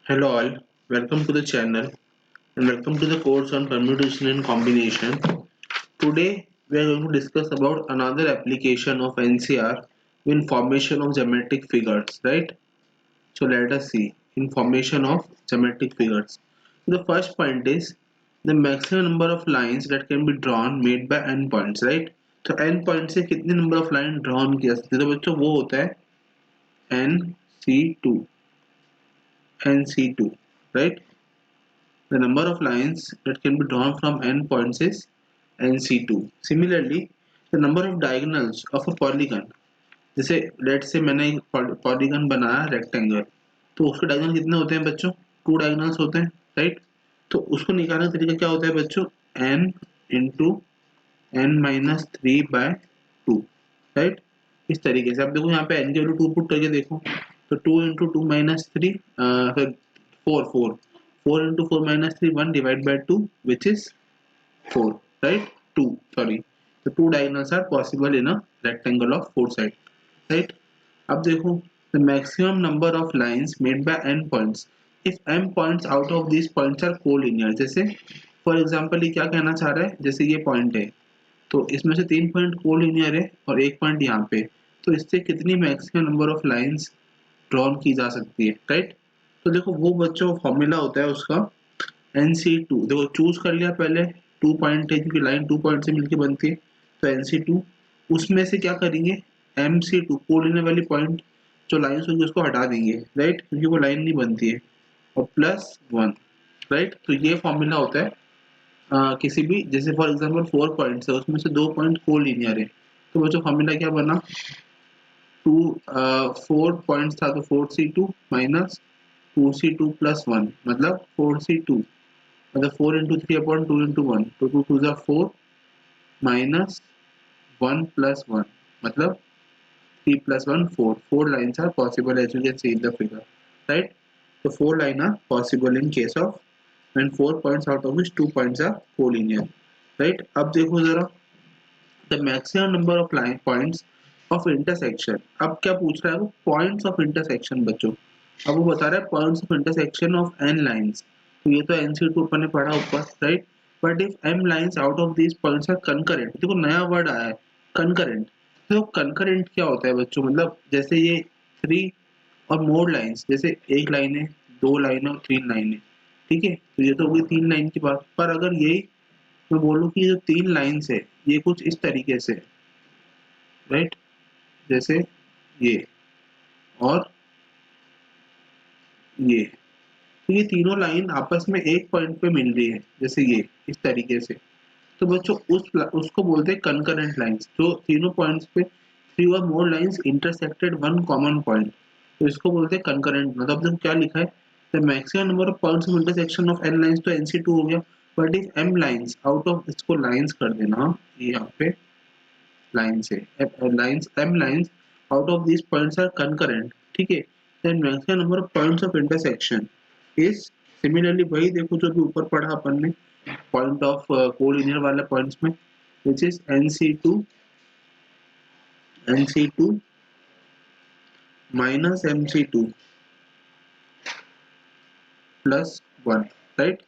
Hello all, welcome to the channel and welcome to the course on permutation and combination. Today we are going to discuss about another application of NCR in formation of geometric figures, right? So let us see in formation of geometric figures. The first point is the maximum number of lines that can be drawn made by n points, right? तो n points से कितने number of line drawn किया सकते हैं तो बच्चों वो होता है NC2 NC2, right? The number of lines that can be drawn from n points is NC2. Similarly, the number of diagonals of a polygon, जैसे लेट्स से मैंने एक पॉलीगन बनाया रेक्टेंगल, तो उसके डायगोनल कितने होते हैं बच्चों? टू डायगोनल्स होते हैं, राइट? तो उसको निकालने का तरीका क्या होता है बच्चों? n into N minus three by two, right? इस तरीके से आप देखो यहाँ पे n की वैल्यू टू पुट करके देखो, तो two into two minus three, four four four into four minus three, one divide by to which is four, right? Two, sorry. The two diagonals are possible in a rectangle of four sides, right? अब देखो the maximum number of lines made by n points if m points out of these points are collinear. जैसे for example ये क्या कहना चाह रहा है, जैसे ये पॉइंट है तो इसमें से तीन पॉइंट कोलिनियर है और एक पॉइंट यहाँ पे, तो इससे कितनी maximum number of lines drawn की जा सकती है, राइट? तो देखो वो बच्चों फॉर्मूला होता है उसका NC2। देखो चूज कर लिया पहले, टू पॉइंट है क्योंकि लाइन टू पॉइंट से मिलकर बनती है, तो NC2 उसमें से क्या करेंगे, MC2 कोलिनियर वाली पॉइंट जो लाइन्स होगी उसको हटा देंगे, राइट? क्योंकि वो लाइन नहीं बनती है, और प्लस वन, राइट? तो ये फॉर्मूला होता है किसी भी, जैसे फॉर एग्जांपल फोर पॉइंट्स है उसमें से दो पॉइंट कोलिनियर है, तो वो जो फॉर्मूला क्या बना, टू फोर पॉइंट्स था तो four C two minus two C two plus one, मतलब फोर सी टू, मतलब four into three upon two into one, तो टू टू ज़ा four minus one plus one, मतलब three plus one four, four lines are possible as you can see in the figure, right? तो four line are possible in case of when four points out of which two points are collinear, right? अब देखो जरा the maximum number of line points of intersection, अब क्या पूछ रहा है वो, points of intersection बच्चों, अब वो बता रहा है points of intersection of n lines, तो ये तो NC2 अपन ने पढ़ा ऊपर, right? But if m lines out of these points are concurrent, देखो नया वर्ड आया है concurrent। तो concurrent क्या होता है बच्चों, मतलब जैसे ये थ्री और मोर लाइन्स, जैसे एक लाइन है, दो लाइन है और तीन लाइन है, ठीक है? तो ये तो हो गई तीन लाइन की बात, पर अगर यही मैं बोलूँ कि जो तीन लाइन्स है ये कुछ इस तरीके से, राइट? जैसे ये और ये, तो ये तीनों लाइन आपस में एक पॉइंट पे मिल रही है, जैसे ये इस तरीके से, तो बच्चों उसको बोलते हैं कंकरेंट लाइंस, जो तीनों पॉइंट्स पे थ्री और more lines intersected one common point, तो इसको बोलते हैं कंकरेंट। मतलब तो क्या लिखा है, the maximum number of points of intersection of n lines, तो NC2 हो गया, but if m lines out of, इसको लाइंस कर देना, ये यहाँ पे लाइंस है, lines m lines out of this points are concurrent, ठीक है? Then maximum number of points of intersection is similarly वही, देखो जो भी ऊपर पढ़ा अपन ने पॉइंट ऑफ कोलिनियर वाले पॉइंट्स में, which is NC2 minus MC2 plus one, right?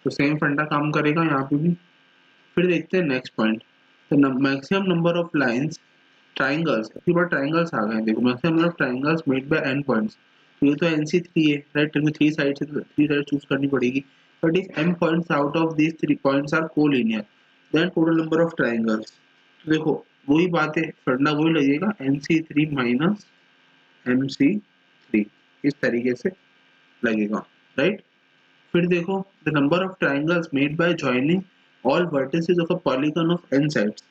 तो सेम फंडा काम करेगा यहाँ पे भी। फिर देखते हैं next point, the maximum number of lines triangles, अभी बार ट्राइंगल्स आ गए, देखो maximum number of triangles made by n points, ये तो NC3 है, राइट? क्योंकि थ्री साइड से थ्री साइड चूज करनी पड़ेगी, but if m points out of these three points are collinear then total number of triangles, तो देखो वही बात है, फंडा वही लगेगा, NC3 माइनस MC3, इस तरीके से लगेगा, राइट? फिर देखो the number of triangles made by joining all vertices of a polygon of n sides,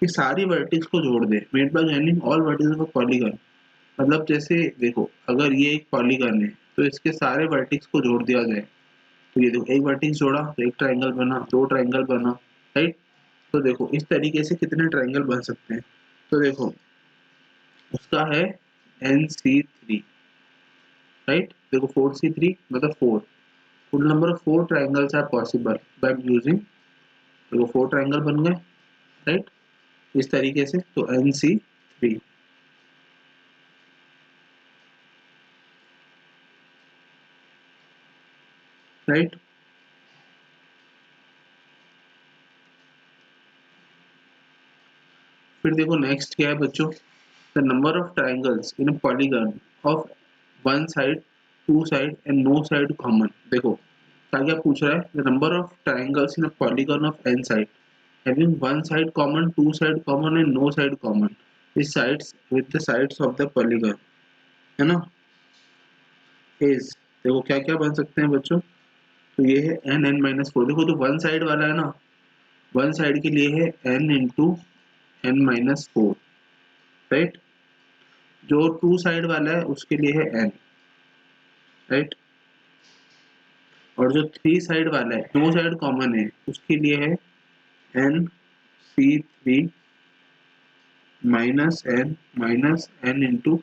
ये सारी वर्टिक्स को जोड़ दे, made by joining all vertices of a polygon, मतलब जैसे देखो अगर ये एक पॉलीगन है तो इसके सारे वर्टिक्स को जोड़ दिया जाए, तो ये देखो एक वर्टिक्स जोड़ा तो एक ट्राइंगल बना, दो ट्राइंगल बना, राइट? तो देखो इस तरीके से कितने ट्राइंगल बन सकते हैं, तो देखो उसका है NC3, राइट? देखो 4C3 मतलब 4, total number of four triangles are possible by using, देखो फोर ट्राइंगल बन गए, राइट? इस तरीके से, तो NC3। राइट। फिर देखो नेक्स्ट क्या है बच्चों, the number of triangles in a polygon of one side, two side and no side common. देखो क्या पूछ रहा है, the number of triangles in a polygon of N side having one side common, two side common and no side common is sides with the sides of the polygon, है ना। is देखो क्या क्या बन सकते हैं बच्चों, तो ये है n n माइनस फोर। देखो तो वन साइड वाला है ना, वन साइड के लिए है n into n minus four, right. जो टू साइड वाला है उसके लिए है n, राइट। और जो थ्री साइड वाला है, दो साइड कॉमन है, उसके लिए है n c3 minus n into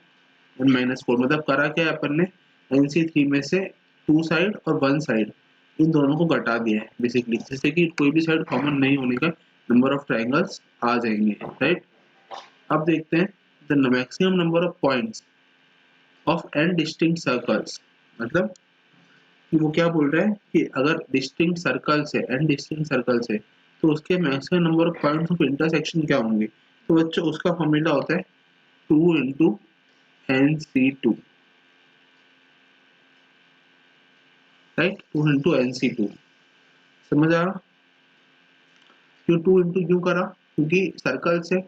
n minus four. मतलब करा क्या है अपन ने, NC3 में से टू साइड और वन साइड इन दोनों को घटा दिया है बेसिकली, जैसे कि कोई भी साइड कॉमन नहीं होने का नंबर ऑफ ट्राइंगल्स आ जाएंगे, राइट। अब देखते हैं the maximum number of points of N distinct circles. मतलब कि वो क्या बोल रहा है कि अगर डिस्टिंक्ट सर्कल्स है, एन डिस्टिंक्ट सर्कल्स है, तो उसके maximum number of points of intersection क्या होंगे। तो बच्चों उसका फॉर्मूला होता है 2 into NC2, right. 2 into NC2, समझ आया। क्यों 2 इंटू क्यों करा, क्योंकि सर्कल से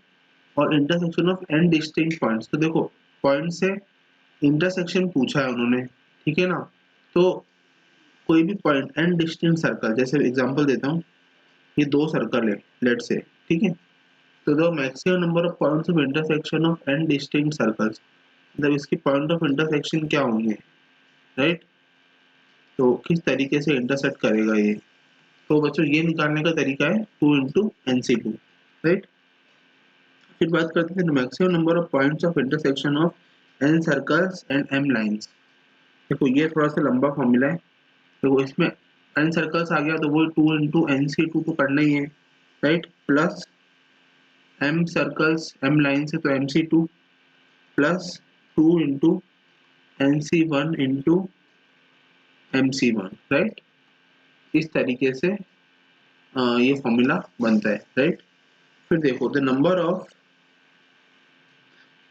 और intersection of N distinct points. तो देखो पॉइंट से इंटरसेक्शन पूछा है उन्होंने, ठीक है ना। तो कोई भी पॉइंट एन डिस्टिंक्ट सर्कल, जैसे एग्जांपल देता हूँ, ये दो सर्कल है लेट से, ठीक है। तो the maximum number of points of intersection of N distinct circles, मतलब इसकी पॉइंट ऑफ इंटरसेक्शन क्या होंगे, राइट। तो किस तरीके से इंटरसेक्ट करेगा ये, तो बच्चों ये निकालने का तरीका है 2 इंटू NC2, राइट। फिर बात करते हैं maximum number of points of intersection of N circles and M lines. देखो ये थोड़ा सा लंबा फॉर्मूला है, देखो इसमें एन सर्कल्स आ गया तो वो 2 इंटू NC2 तो करना ही है, right. Plus M circles M lines है तो MC2 plus 2 into NC1 into MC1, right. इस तरीके से ये फॉर्मूला बनता है, राइट। फिर देखो the number of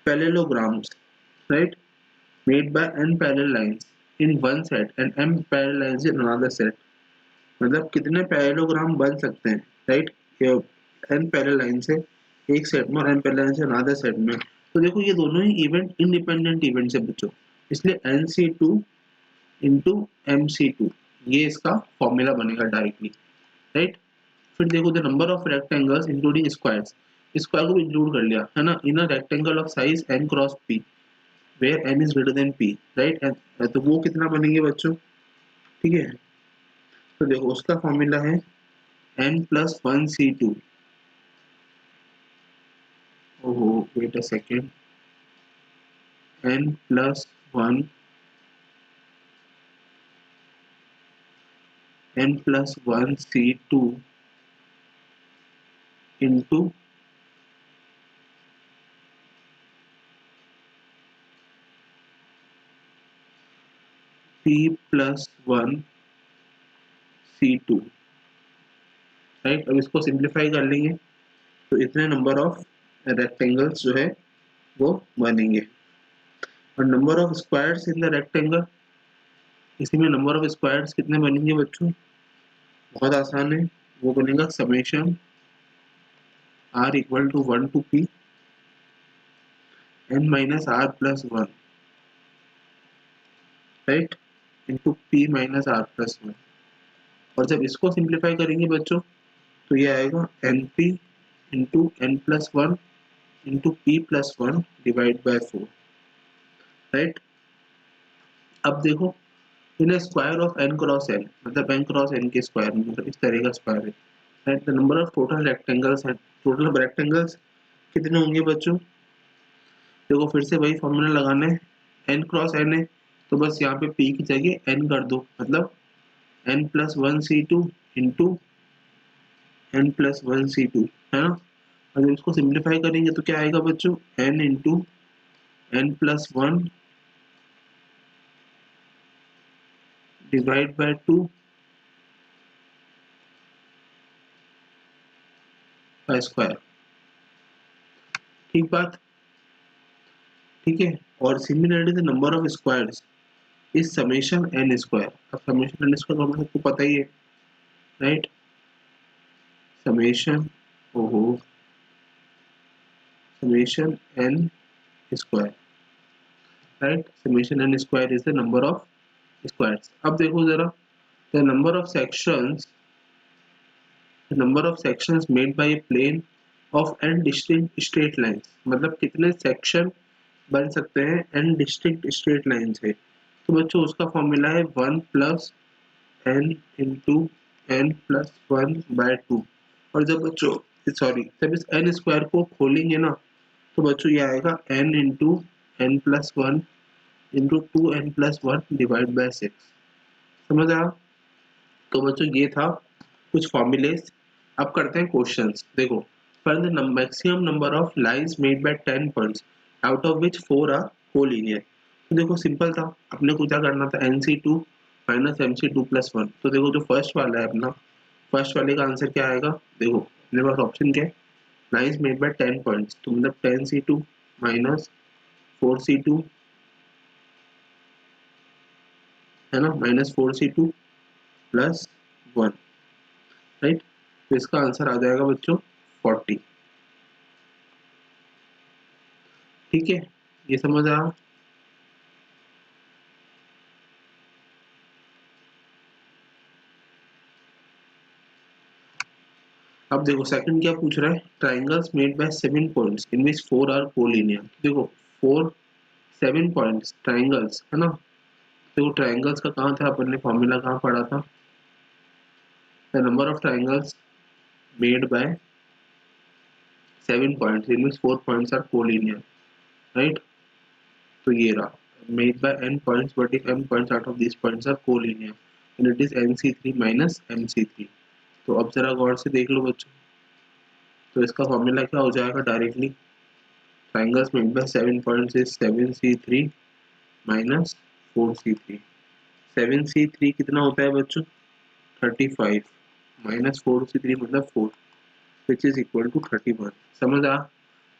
parallelograms, right, made by n parallel lines in one set and m parallel lines in another set। मतलब कितने पैरेललोग्राम बन सकते हैं, राइट। n पैरेलल लाइन से एक सेट में और n पैरेलल लाइन से अनदर सेट में। तो देखो ये दोनों ही इवेंट इंडिपेंडेंट इवेंट्स है बच्चों, इसलिए NC2 इंटू MC2 ये इसका फॉर्मूला बनेगा डायरेक्टली, राइट। फिर देखो the number of rectangles including squares, square को भी इंक्लूड कर लिया है ना, in a rectangle of size n cross p where n is greater than p, right. तो वो कितना बनेंगे बच्चों, ठीक है। तो देखो उसका फॉर्मूला है n प्लस वन C2, ओहो wait a second, n plus one, n plus one C2 into p plus one C2, right. अब इसको सिंप्लीफाई कर लेंगे तो इतने नंबर ऑफ रेक्टेंगल्स जो है वो बनेंगे। और number of squares in the rectangle, इसी में नंबर ऑफ स्क्वायर्स कितने बनेंगे बच्चों, बहुत आसान है, वो बनेगा summation r equal to 1 to p n minus r plus one, right, into p minus r plus one. और जब इसको सिंप्लीफाई करेंगे बच्चों तो ये आएगा np into n plus one into p plus one divide bye 4, right. अब देखो in square of n cross n, मतलब n क्रॉस n के स्क्वायर में, मतलब इस तरह का स्क्वायर है, right. The number of total rectangles है, टोटल रेक्टेंगल्स कितने होंगे बच्चों, देखो फिर से वही फॉर्मूला लगाना है, n क्रॉस n है तो बस यहाँ पे p की जगह n कर दो, मतलब n plus one C2 into n plus one C2, है ना। अगर इसको सिंप्लीफाई करेंगे तो क्या आएगा बच्चों, n into n plus one divide by two का स्क्वायर। ठीक बात, ठीक है। और similarly the number of squares is summation N square. अब समेशन एन स्क्वायर मतलब सबको पता ही है, राइट। समेशन, ओहो, summation N square, right. Summation N square is the number of squares. अब देखो जरा, the number of sections made by a plane of N distinct straight lines, मतलब कितने सेक्शन बन सकते हैं एन डिस्टिंक्ट स्ट्रेट लाइन से। तो बच्चों उसका फॉर्मूला है 1 plus N into N plus 1/2। और जब बच्चों, सॉरी, जब इस एन स्क्वायर को खोलेंगे ना, तो बच्चों ये आएगा N into N plus 1 into 2n+1 divide by 6। समझ आया? तो बच्चों ये था कुछ फॉर्मूलेस। अब करते हैं क्वेश्चंस। देखो, find the maximum number of lines made by 10 points out of which 4 are collinear. तो देखो सिंपल था, अपने को क्या करना था, NC2 माइनस MC2+1। तो देखो जो फर्स्ट वाला है अपना, फर्स्ट वाले का आंसर क्या आएगा, देखो अपने पास ऑप्शन क्या है, लाइंस मेड बाय 10 पॉइंट्स, तो मतलब 10C2 माइनस 4C2, है ना, माइनस 4C2 प्लस 1, राइट। तो इसका आंसर आ जाएगा बच्चों 40। ठीक है, ये समझ आया? अब देखो सेकंड क्या पूछ रहा है, triangles made by 7 points in which 4 are collinear. देखो 4 7 पॉइंट्स ट्राइंगल्स, है ना। देखो ट्राइंगल्स का कहाँ था, अपन ने फॉर्मूला कहाँ पढ़ा था, the number of triangles made by 7 points in which 4 points are collinear, right. तो ये रहा, made by n points but if m points out of this points are collinear and it is NC3 minus MC3। तो अब जरा गौर से देख लो बच्चों, तो इसका फॉर्मूला क्या हो जाएगा directly, triangles made by 7 points is 7C3 minus 4C3। 7C3 कितना होता है बच्चों, 35 माइनस 4C3 मतलब 4 विच इज इक्वल टू 31। समझ आ?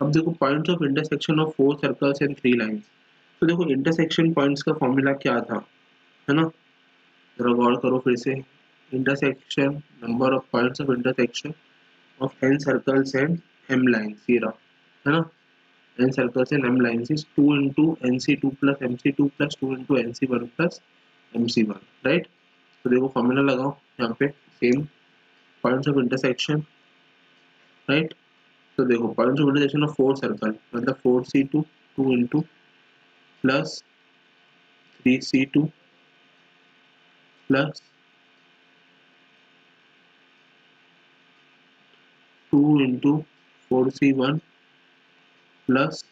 अब देखो points of intersection of 4 circles and 3 lines. तो देखो इंटरसेक्शन पॉइंट्स का फॉर्मूला क्या था, है ना, जरा गौर करो फिर से। Intersection, number of points of intersection of n circles and m lines, ये रहा, है ना। n circles and m lines is 2 into nc2 plus mc2 plus 2 into nc1 plus mc1, right. तो देखो फॉर्मूला लगाओ यहाँ पे, same points of intersection, right. तो देखो points of intersection of 4 circle मतलब 4C2 2 into plus 3C2 plus 2 into 4C1 plus,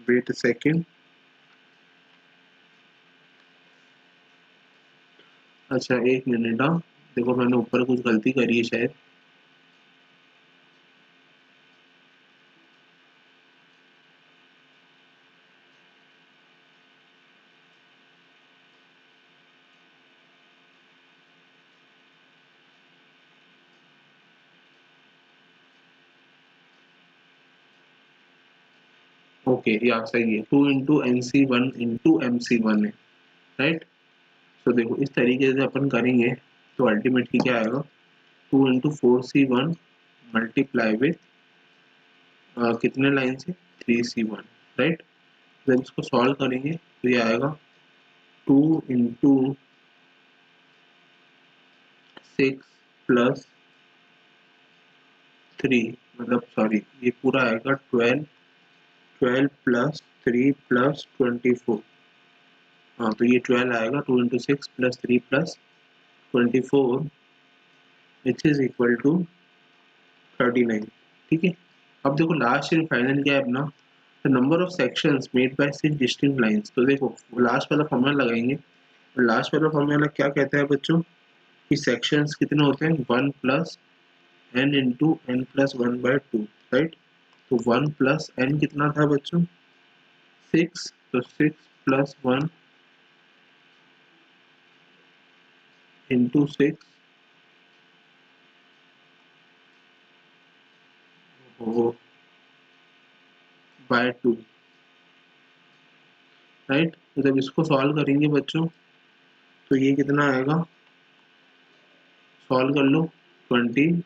wait second, अच्छा एक मिनट, हाँ देखो मैंने ऊपर कुछ गलती करी है शायद। ओके या सही है, 2 into NC1 into MC1 है, राइट। तो देखो इस तरीके से अपन करेंगे तो अल्टीमेटली क्या आएगा, 2 into 4C1 मल्टीप्लाई विथ कितने लाइन से, 3C1, राइट। जब इसको सॉल्व करेंगे तो ये आएगा 2 into 6 प्लस 3, मतलब सॉरी ये पूरा आएगा 12, 12 प्लस 3 प्लस 24। हाँ तो ये 12 आएगा, 2 into 6 plus 3 plus 24 which is equal to 39। ठीक है। अब देखो लास्ट एंड फाइनल क्या है अपना, the number of sections made bye 6 distinct lines. तो देखो लास्ट वाला फॉर्मूला लगाएंगे, और लास्ट वाला फॉर्मूला क्या कहता है बच्चों, कि सेक्शंस कितने होते हैं, 1 plus n into n plus 1/2, right. तो 1 प्लस n कितना था बच्चों, 6, तो 6 प्लस 1 into 6 by 2, राइट। तो जब इसको सॉल्व करेंगे बच्चों तो ये कितना आएगा, सॉल्व कर लो 22,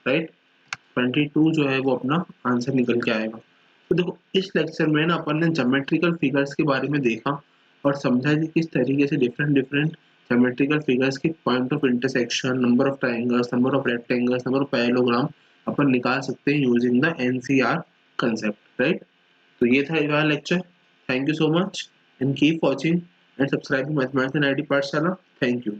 राइट। 22 जो है वो अपना आंसर निकल के आएगा। तो देखो इस लेक्चर में ना अपन ने ज्योमेट्रिकल फिगर्स के बारे में देखा और समझा कि किस तरीके से डिफरेंट डिफरेंट ज्योमेट्रिकल फिगर्स के point of intersection, number of triangles, number of rectangles, number of parallelogram अपन निकाल सकते हैं using the NCR concept, right. तो ये था ये lecture. Thank you so much and keep watching and subscribing mathematics and IT Pathshala. Thank you.